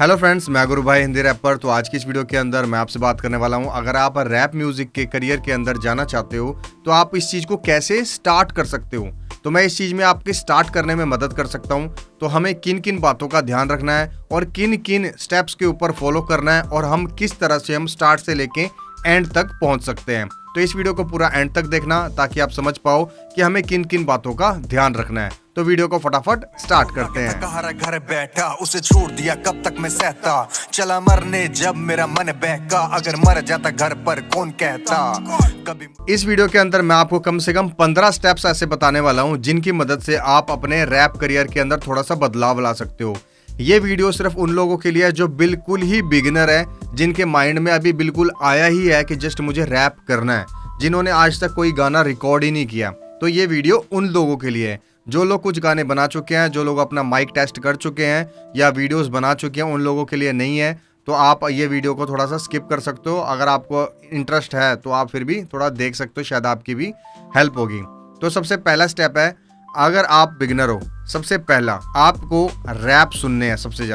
Hello friends, मैं गुरु भाई Hindi wrapper. तो आज की इस वीडियो के अंदर मैं आपसे बात करने वाला हूं, अगर आप रैप म्यूजिक के करियर के अंदर जाना चाहते हो तो आप इस चीज़ को कैसे स्टार्ट कर सकते हो। तो मैं इस चीज़ में आपके स्टार्ट करने में मदद कर सकता हूं। तो हमें किन किन बातों का ध्यान रखना है और किन किन स्टेप्स के ऊपर फॉलो करना है और हम किस तरह से हम स्टार्ट से लेके एंड तक पहुंच सकते हैं। तो इस वीडियो को पूरा एंड तक देखना ताकि आप समझ पाओ कि हमें किन किन बातों का ध्यान रखना है। तो वीडियो को फटाफट स्टार्ट करते हैं। घर बैठा उसे छोड़ दिया कब तक मैं सहता, चला मरने जब मेरा मन बहका, अगर मर जाता घर पर कौन कहता कभी। इस वीडियो के अंदर मैं आपको कम से कम 15 स्टेप्स ऐसे बताने वाला हूं जिनकी मदद से आप अपने रैप करियर के अंदर थोड़ा सा बदलाव ला सकते हो। ये वीडियो सिर्फ उन लोगों के लिए है जो बिल्कुल ही बिगिनर है, जिनके माइंड में अभी बिल्कुल आया ही है कि जस्ट मुझे रैप करना है, जिन्होंने आज तक कोई गाना रिकॉर्ड ही नहीं किया। तो ये वीडियो उन लोगों के लिए है जो लोग कुछ गाने बना चुके हैं, जो लोग अपना माइक टेस्ट कर चुके हैं या वीडियोस बना चुके हैं, उन लोगों के लिए नहीं है। तो आप ये वीडियो को थोड़ा सा स्किप कर सकते हो। अगर आपको इंटरेस्ट है तो आप फिर भी थोड़ा देख सकते हो, शायद आपकी भी हेल्प होगी। तो सबसे पहला स्टेप है, अगर आप बिगिनर हो, सबसे पहला आपको रैप सुनने हैं। सबसे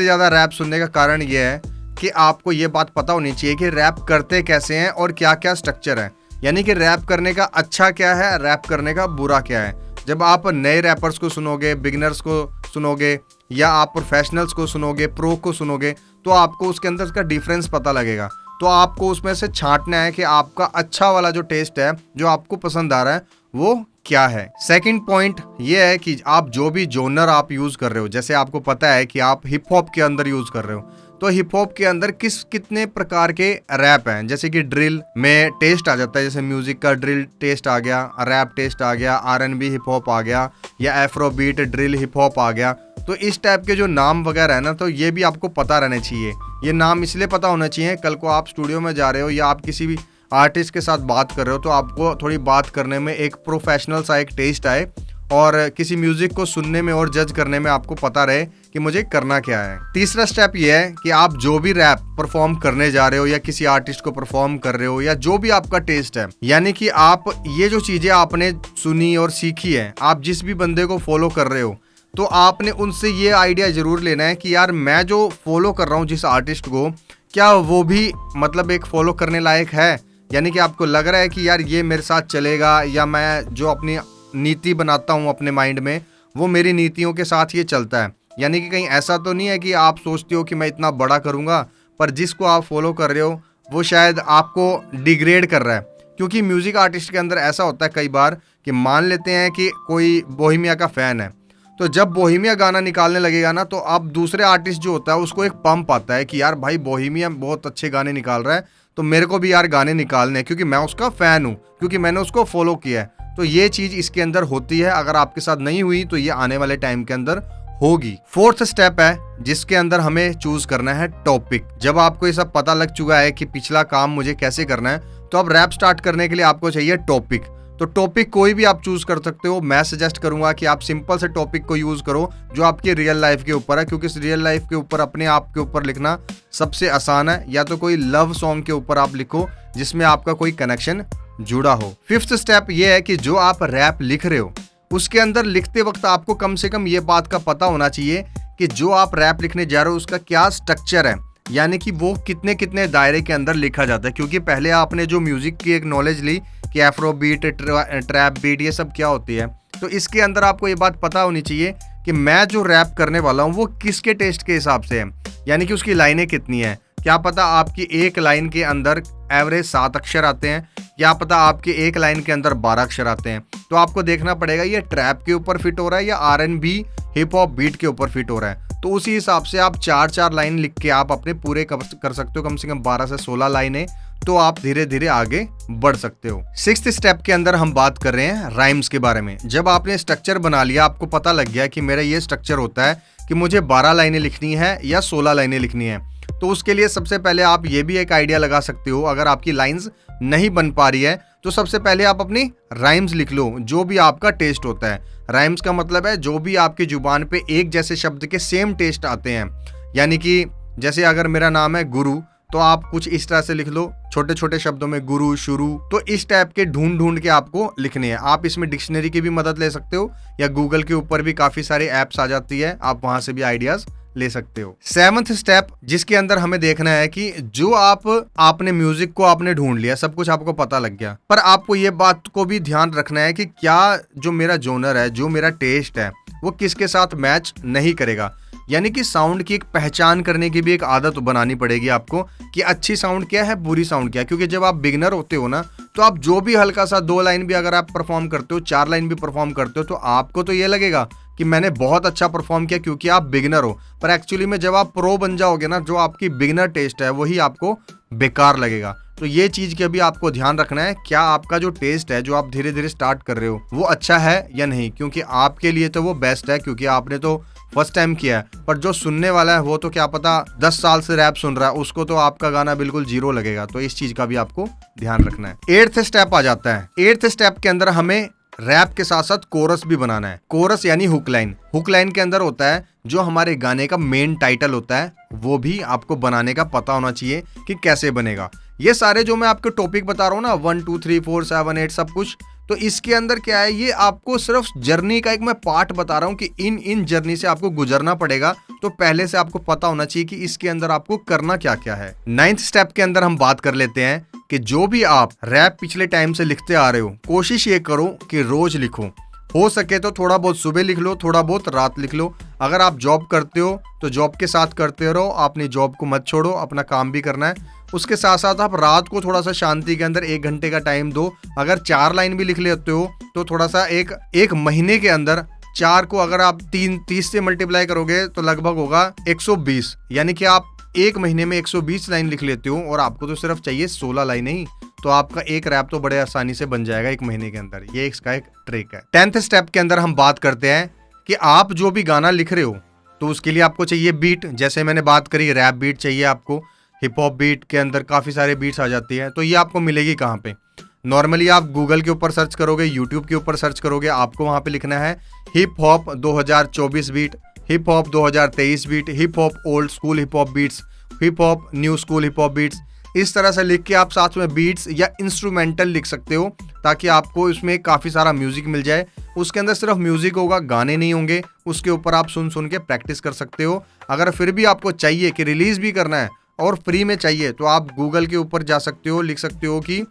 ज़्यादा रैप सुनने का कारण ये है कि आपको ये बात पता होनी चाहिए कि रैप करते कैसे हैं और क्या क्या स्ट्रक्चर है। यानी कि रैप करने का अच्छा क्या है, रैप करने का बुरा क्या है। जब आप नए रैपर्स को सुनोगे, बिगिनर्स को सुनोगे या आप प्रोफेशनल्स को सुनोगे, प्रो को सुनोगे, तो आपको उसके अंदर का डिफरेंस पता लगेगा। तो आपको उसमें से छांटना है कि आपका अच्छा वाला जो टेस्ट है, जो आपको पसंद आ रहा है, वो क्या है। सेकंड पॉइंट ये है कि आप जो भी जोनर आप यूज कर रहे हो, जैसे आपको पता है कि आप हिप हॉप के अंदर यूज कर रहे हो, तो हिप हॉप के अंदर कितने प्रकार के रैप हैं। जैसे कि ड्रिल में टेस्ट आ जाता है, जैसे म्यूजिक का ड्रिल टेस्ट आ गया, रैप टेस्ट आ गया, R&B हिप हॉप आ गया, या Afro beat drill hip hop आ गया। तो इस टाइप के जो नाम वगैरह है ना, तो ये भी आपको पता रहने चाहिए। ये नाम इसलिए पता होना चाहिए, कल को आप स्टूडियो में जा रहे हो या आप किसी भी आर्टिस्ट के साथ बात कर रहे हो तो आपको थोड़ी बात करने में एक प्रोफेशनल सा एक टेस्ट आए और किसी म्यूजिक को सुनने में और जज करने में आपको पता रहे कि मुझे करना क्या है। तीसरा स्टेप ये है कि आप जो भी रैप परफॉर्म करने जा रहे हो या किसी आर्टिस्ट को परफॉर्म कर रहे हो या जो भी आपका टेस्ट है, यानी कि आप ये जो चीजें आपने सुनी और सीखी है, आप जिस भी बंदे को फॉलो कर रहे हो, तो आपने उनसे ये आइडिया जरूर लेना है कि यार मैं जो फॉलो कर रहा हूँ जिस आर्टिस्ट को, क्या वो भी मतलब एक फॉलो करने लायक है। यानी कि आपको लग रहा है कि यार ये मेरे साथ चलेगा, या मैं जो अपनी नीति बनाता हूँ अपने माइंड में, वो मेरी नीतियों के साथ ये चलता है। यानी कि कहीं ऐसा तो नहीं है कि आप सोचते हो कि मैं इतना बड़ा करूँगा, पर जिसको आप फॉलो कर रहे हो वो शायद आपको डिग्रेड कर रहा है। क्योंकि म्यूजिक आर्टिस्ट के अंदर ऐसा होता है कई बार कि मान लेते हैं कि कोई बोहेमिया का फ़ैन है, तो जब बोहेमिया गाना निकालने लगेगा ना, तो अब दूसरे आर्टिस्ट जो होता है उसको एक पंप आता है कि यार भाई बोहेमिया बहुत अच्छे गाने निकाल रहा है, तो मेरे को भी यार गाने निकालने हैं क्योंकि मैं उसका फ़ैन हूँ, क्योंकि मैंने उसको फॉलो किया है। तो ये चीज़ इसके अंदर होती है। अगर आपके साथ नहीं हुई तो ये आने वाले टाइम के अंदर होगी। फोर्थ स्टेप है जिसके अंदर हमें चूज करना है टॉपिक। जब आपको ये सब पता लग चुका है कि पिछला काम मुझे कैसे करना है, तो अब रैप स्टार्ट करने के लिए आपको चाहिए टॉपिक। तो टॉपिक कोई भी आप चूज कर सकते हो। मैं सजेस्ट करूंगा कि आप सिंपल से टॉपिक को यूज करो जो आपकी रियल लाइफ के ऊपर है, क्योंकि इस रियल लाइफ के ऊपर अपने आप के ऊपर लिखना सबसे आसान है। या तो कोई लव सॉन्ग के ऊपर आप लिखो जिसमें आपका कोई कनेक्शन जुड़ा हो। फिफ्थ स्टेप ये है कि जो आप रैप लिख रहे हो उसके अंदर लिखते वक्त आपको कम से कम ये बात का पता होना चाहिए कि जो आप रैप लिखने जा रहे हो उसका क्या स्ट्रक्चर है, यानी कि वो कितने कितने दायरे के अंदर लिखा जाता है। क्योंकि पहले आपने जो म्यूजिक की एक नॉलेज ली कि एफ्रो बीट, ट्रैप बीट, ये सब क्या होती है, तो इसके अंदर आपको ये बात पता होनी चाहिए कि मैं जो रैप करने वाला हूँ वो किसके टेस्ट के हिसाब से है, यानी कि उसकी लाइनें कितनी है। क्या पता आपकी एक लाइन के अंदर एवरेज 7 अक्षर आते हैं, क्या पता आपके एक लाइन के अंदर 12 अक्षर आते हैं। तो आपको देखना पड़ेगा ये ट्रैप के ऊपर फिट हो रहा है या R&B हिप हॉप बीट के ऊपर फिट हो रहा है। तो उसी हिसाब से आप 4-4 लाइन लिख के आप अपने पूरे कर सकते हो, कम से कम 12 से 16 लाइनें, तो आप धीरे धीरे आगे बढ़ सकते हो। सिक्स्थ स्टेप के अंदर हम बात कर रहे हैं राइम्स के बारे में। जब आपने स्ट्रक्चर बना लिया, आपको पता लग गया कि मेरा ये स्ट्रक्चर होता है कि मुझे 12 लाइनें लिखनी है या 16 लाइनें लिखनी है, तो उसके लिए सबसे पहले आप ये भी एक आइडिया लगा सकते हो। अगर आपकी लाइंस नहीं बन पा रही है तो सबसे पहले आप अपनी राइम्स लिख लो, जो भी आपका टेस्ट होता है। राइम्स का मतलब है जो भी आपकी जुबान पे एक जैसे शब्द के सेम टेस्ट आते हैं। यानी कि जैसे अगर मेरा नाम है गुरु, तो आप कुछ इस तरह से लिख लो, छोटे छोटे शब्दों में गुरु, शुरू। तो इस टाइप के ढूंढ ढूंढ के आपको लिखने हैं। आप इसमें डिक्शनरी की भी मदद ले सकते हो या गूगल के ऊपर भी काफ़ी सारे ऐप्स आ जाती है, आप वहाँ से भी आइडियाज़ ले सकते हो। 7th स्टेप जिसके अंदर हमें देखना है कि जो आपने म्यूजिक को आपने ढूंढ लिया, सब कुछ आपको पता लग गया, पर आपको ये बात को भी ध्यान रखना है कि क्या जो मेरा जोनर है, जो मेरा टेस्ट है, वो किसके साथ मैच नहीं करेगा। यानी कि साउंड की एक पहचान करने की भी एक आदत बनानी पड़ेगी आपको कि अच्छी साउंड क्या है, बुरी साउंड क्या है। क्योंकि जब आप बिगनर होते हो ना, तो आप जो भी हल्का सा 2 लाइन भी अगर आप परफॉर्म करते हो, 4 लाइन भी परफॉर्म करते हो, तो आपको तो ये लगेगा कि मैंने बहुत अच्छा परफॉर्म किया क्योंकि आप बिगनर हो। पर एक्चुअली में जब आप प्रो बन जाओगे ना, जो आपकी बिगनर टेस्ट है वही आपको बेकार लगेगा। तो ये चीज के भी आपको ध्यान रखना है, क्या आपका जो टेस्ट है, जो आप धीरे धीरे स्टार्ट कर रहे हो, वो अच्छा है या नहीं। क्योंकि आपके लिए तो वो बेस्ट है क्योंकि आपने तो फर्स्ट टाइम किया है, पर जो सुनने वाला है वो तो क्या पता 10 साल से रैप सुन रहा है, उसको तो आपका गाना बिल्कुल जीरो लगेगा। तो इस चीज का भी आपको ध्यान रखना है। 8th स्टेप आ जाता है। 8th स्टेप के अंदर हमें रैप के साथ साथ कोरस भी बनाना है। कोरस यानी हुक लाइन। हुक लाइन के अंदर होता है जो हमारे गाने का मेन टाइटल होता है, वो भी आपको बनाने का पता होना चाहिए कि कैसे बनेगा। ये सारे जो मैं आपको टॉपिक बता रहा हूँ ना, 1 2 3 4 7 8 सब कुछ, तो इसके अंदर क्या है, ये आपको सिर्फ जर्नी का एक मैं पार्ट बता रहा हूँ कि इन जर्नी से आपको गुजरना पड़ेगा। तो पहले से आपको पता होना चाहिए कि इसके अंदर आपको करना क्या क्या है। 9th स्टेप के अंदर हम बात कर लेते हैं कि जो भी आप रैप पिछले टाइम से लिखते आ रहे हो, कोशिश ये करो कि रोज लिखो। हो सके तो थोड़ा बहुत सुबह लिख लो, थोड़ा बहुत रात लिख लो। अगर आप जॉब करते हो तो जॉब के साथ करते रहो, अपनी जॉब को मत छोड़ो, अपना काम भी करना है। उसके साथ साथ आप रात को थोड़ा सा शांति के अंदर 1 घंटे का टाइम दो। अगर 4 लाइन भी लिख लेते हो तो थोड़ा सा एक महीने के अंदर 4 को अगर आप 30 से मल्टीप्लाई करोगे तो लगभग होगा 120। यानी कि आप एक महीने में 120 लाइन लिख लेते हो और आपको तो सिर्फ चाहिए 16 लाइन ही, तो आपका एक रैप तो बड़े आसानी से बन जाएगा 1 महीने के अंदर। ये इसका एक ट्रिक है। 10th स्टेप के अंदर हम बात करते हैं कि आप जो भी गाना लिख रहे हो तो उसके लिए आपको चाहिए बीट। जैसे मैंने बात करी, रैप बीट चाहिए आपको। हिप हॉप बीट के अंदर काफ़ी सारे बीट्स आ जाती है, तो ये आपको मिलेगी कहाँ पे? नॉर्मली आप गूगल के ऊपर सर्च करोगे, यूट्यूब के ऊपर सर्च करोगे, आपको वहाँ पे लिखना है hip hop 2024 beat, hip hop 2023 beat, hip hop old school hip hop beats, hip hop new school hip hop beats. इस तरह से लिख के आप साथ में बीट्स या इंस्ट्रूमेंटल लिख सकते हो ताकि आपको इसमें काफ़ी सारा म्यूजिक मिल जाए। उसके अंदर सिर्फ म्यूजिक होगा, गाने नहीं होंगे। उसके ऊपर आप सुन सुन के प्रैक्टिस कर सकते हो। अगर फिर भी आपको चाहिए कि रिलीज़ भी करना है और फ्री में चाहिए, तो आप गूगल के ऊपर जा सकते हो, लिख सकते हो कि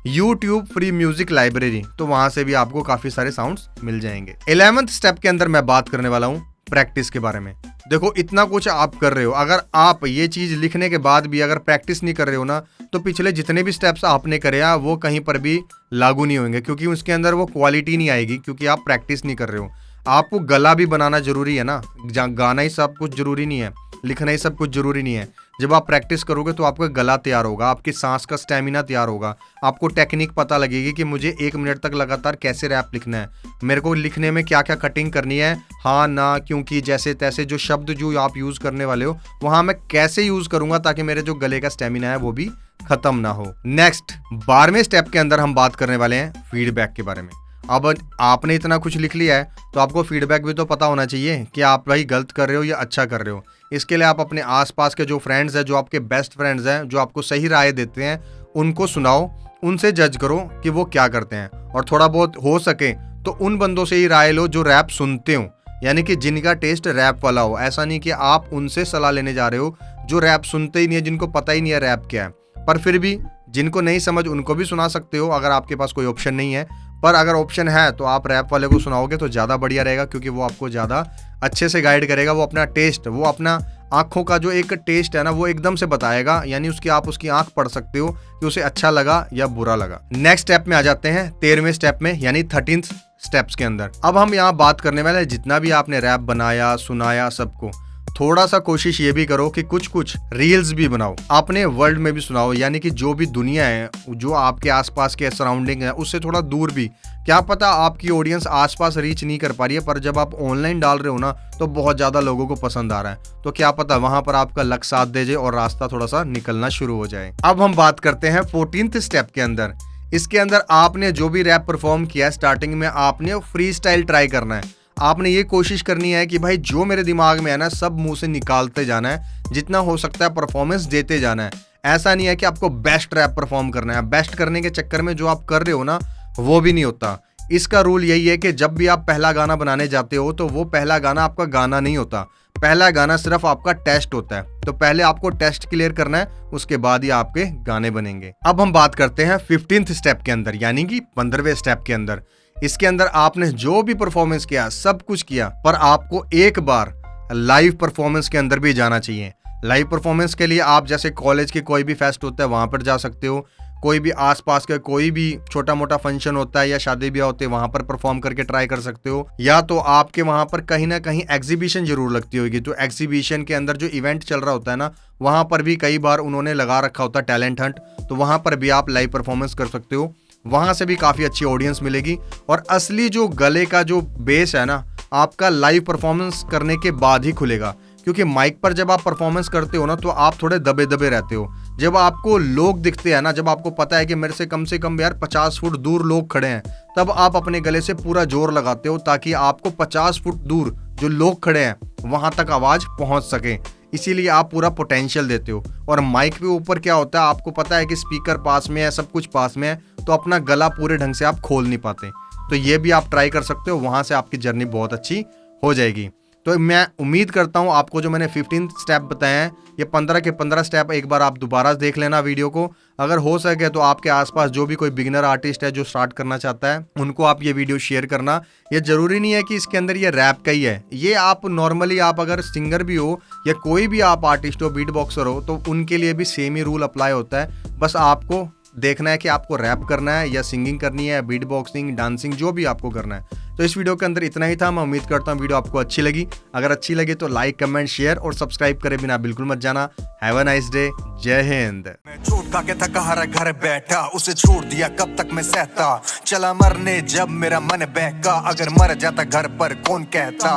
YouTube फ्री म्यूजिक लाइब्रेरी, तो वहां से भी आपको काफी सारे साउंड्स मिल जाएंगे। 11th स्टेप के अंदर मैं बात करने वाला हूँ प्रैक्टिस के बारे में। देखो, इतना कुछ आप कर रहे हो, अगर आप ये चीज लिखने के बाद भी अगर प्रैक्टिस नहीं कर रहे हो ना, तो पिछले जितने भी स्टेप्स आपने करे हैं वो कहीं पर भी लागू नहीं होंगे, क्योंकि उसके अंदर वो क्वालिटी नहीं आएगी, क्योंकि आप प्रैक्टिस नहीं कर रहे हो। आपको गला भी बनाना जरूरी है ना, गाना ही सब कुछ जरूरी नहीं है, लिखना ही सब कुछ जरूरी नहीं है। जब आप प्रैक्टिस करोगे तो आपका गला तैयार होगा, आपकी सांस का स्टेमिना तैयार होगा, आपको टेक्निक पता लगेगी कि मुझे 1 मिनट तक लगातार कैसे रैप लिखना है, मेरे को लिखने में क्या क्या कटिंग करनी है, हाँ ना क्योंकि जैसे तैसे जो शब्द जो आप यूज़ करने वाले हो वहाँ मैं कैसे यूज़ करूँगा ताकि मेरे जो गले का स्टेमिना है वो भी खत्म ना हो। नेक्स्ट 12वें स्टेप के अंदर हम बात करने वाले हैं फीडबैक के बारे में। अब आपने इतना कुछ लिख लिया है तो आपको फीडबैक भी तो पता होना चाहिए कि आप भाई गलत कर रहे हो या अच्छा कर रहे हो। इसके लिए आप अपने आसपास के जो फ्रेंड्स हैं, जो आपके बेस्ट फ्रेंड्स हैं, जो आपको सही राय देते हैं, उनको सुनाओ, उनसे जज करो कि वो क्या करते हैं। और थोड़ा बहुत हो सके तो उन बंदों से ही राय लो जो रैप सुनते हो, यानी कि जिनका टेस्ट रैप वाला हो। ऐसा नहीं कि आप उनसे सलाह लेने जा रहे हो जो रैप सुनते ही नहीं है, जिनको पता ही नहीं है रैप क्या है। पर फिर भी जिनको नहीं समझ उनको भी सुना सकते हो अगर आपके पास कोई ऑप्शन नहीं है। पर अगर ऑप्शन है तो आप रैप वाले को सुनाओगे तो ज़्यादा बढ़िया रहेगा, क्योंकि वो आपको ज़्यादा अच्छे से गाइड करेगा। वो अपना टेस्ट, वो अपना आँखों का जो एक टेस्ट है ना, वो एकदम से बताएगा, यानी आप उसकी आँख पढ़ सकते हो कि उसे अच्छा लगा या बुरा लगा। नेक्स्ट स्टेप में आ जाते हैं 13वें स्टेप में, यानी 13th स्टेप्स के अंदर। अब हम यहाँ बात करने वाले हैं जितना भी आपने रैप बनाया, सुनाया, सबको थोड़ा सा कोशिश ये भी करो कि कुछ रील्स भी बनाओ, अपने वर्ल्ड में भी सुनाओ, यानी कि जो भी दुनिया है, जो आपके आसपास के सराउंडिंग है, उससे थोड़ा दूर भी। क्या पता आपकी ऑडियंस आसपास रीच नहीं कर पा रही है, पर जब आप ऑनलाइन डाल रहे हो ना तो बहुत ज़्यादा लोगों को पसंद आ रहा है, तो क्या पता वहाँ पर आपका लक साथ दे जाए और रास्ता थोड़ा सा निकलना शुरू हो जाए। अब हम बात करते हैं 14th स्टेप के अंदर। इसके अंदर आपने जो भी रैप परफॉर्म किया, स्टार्टिंग में आपने फ्री स्टाइल ट्राई करना है। आपने ये कोशिश करनी है कि भाई जो मेरे दिमाग में है ना सब मुंह से निकालते जाना है, जितना हो सकता है परफॉर्मेंस देते जाना है। ऐसा नहीं है कि आपको बेस्ट रैप परफॉर्म करना है, बेस्ट करने के चक्कर में जो आप कर रहे हो ना वो भी नहीं होता। इसका रूल यही है कि जब भी आप पहला गाना बनाने जाते हो तो वो पहला गाना आपका गाना नहीं होता, पहला गाना सिर्फ आपका टेस्ट होता है, तो पहले आपको टेस्ट क्लियर करना है, उसके बाद ही आपके गाने बनेंगे। अब हम बात करते हैं 15th स्टेप के अंदर, यानी कि 15वें स्टेप के अंदर। इसके अंदर आपने जो भी परफॉर्मेंस किया, सब कुछ किया, पर आपको एक बार लाइव परफॉर्मेंस के अंदर भी जाना चाहिए। लाइव परफॉर्मेंस के लिए आप जैसे कॉलेज के कोई भी फेस्ट होता है वहां पर जा सकते हो, कोई भी आसपास का कोई भी छोटा मोटा फंक्शन होता है या शादी ब्याह होते हैं वहां पर परफॉर्म करके ट्राई कर सकते हो, या तो आपके वहां पर कहीं ना कहीं एग्जीबिशन जरूर लगती होगी। तो एग्जीबिशन के अंदर जो इवेंट चल रहा होता है ना, वहां पर भी कई बार उन्होंने लगा रखा होता है टैलेंट हंट, तो वहां पर भी आप लाइव परफॉर्मेंस कर सकते हो। वहां से भी काफी अच्छी ऑडियंस मिलेगी। और असली जो गले का जो बेस है ना, आपका लाइव परफॉर्मेंस करने के बाद ही खुलेगा, क्योंकि माइक पर जब आप परफॉर्मेंस करते हो ना, तो आप थोड़े दबे दबे रहते हो। जब आपको लोग दिखते हैं ना, जब आपको पता है कि मेरे से कम यार 50 फुट दूर लोग खड़े हैं, तब आप अपने गले से पूरा जोर लगाते हो ताकि आपको 50 फुट दूर जो लोग खड़े हैं वहां तक आवाज पहुंच सके। इसीलिए आप पूरा पोटेंशियल देते हो। और माइक के ऊपर क्या होता है, आपको पता है कि स्पीकर पास में है, सब कुछ पास में है, तो अपना गला पूरे ढंग से आप खोल नहीं पाते। तो ये भी आप ट्राई कर सकते हो, वहां से आपकी जर्नी बहुत अच्छी हो जाएगी। तो मैं उम्मीद करता हूं आपको जो मैंने 15 स्टेप बताए हैं, ये 15 के 15 स्टेप एक बार आप दोबारा देख लेना वीडियो को। अगर हो सके तो आपके आसपास जो भी कोई बिगिनर आर्टिस्ट है जो स्टार्ट करना चाहता है, उनको आप ये वीडियो शेयर करना। ये जरूरी नहीं है कि इसके अंदर ये रैप का ही है, ये आप नॉर्मली आप अगर सिंगर भी हो या कोई भी आप आर्टिस्ट हो, बीट बॉक्सर हो, तो उनके लिए भी सेम ही रूल अप्लाई होता है। बस आपको देखना है कि आपको रैप करना है या सिंगिंग करनी है, बीट बॉक्सिंग, डांसिंग, जो भी आपको करना है। तो इस वीडियो के अंदर इतना ही था। मैं उम्मीद करता हूँ वीडियो आपको अच्छी लगी। अगर अच्छी लगी तो लाइक, कमेंट, शेयर और सब्सक्राइब करे बिना बिल्कुल मत जाना। Have a nice day. जय हिंद। मैं चोट खा के थका हारा घर बैठा, उसे छोड़ दिया कब तक मैं सहता, चला मरने जब मेरा मन बहका, अगर मर जाता घर पर कौन कहता,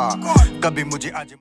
कभी मुझे आज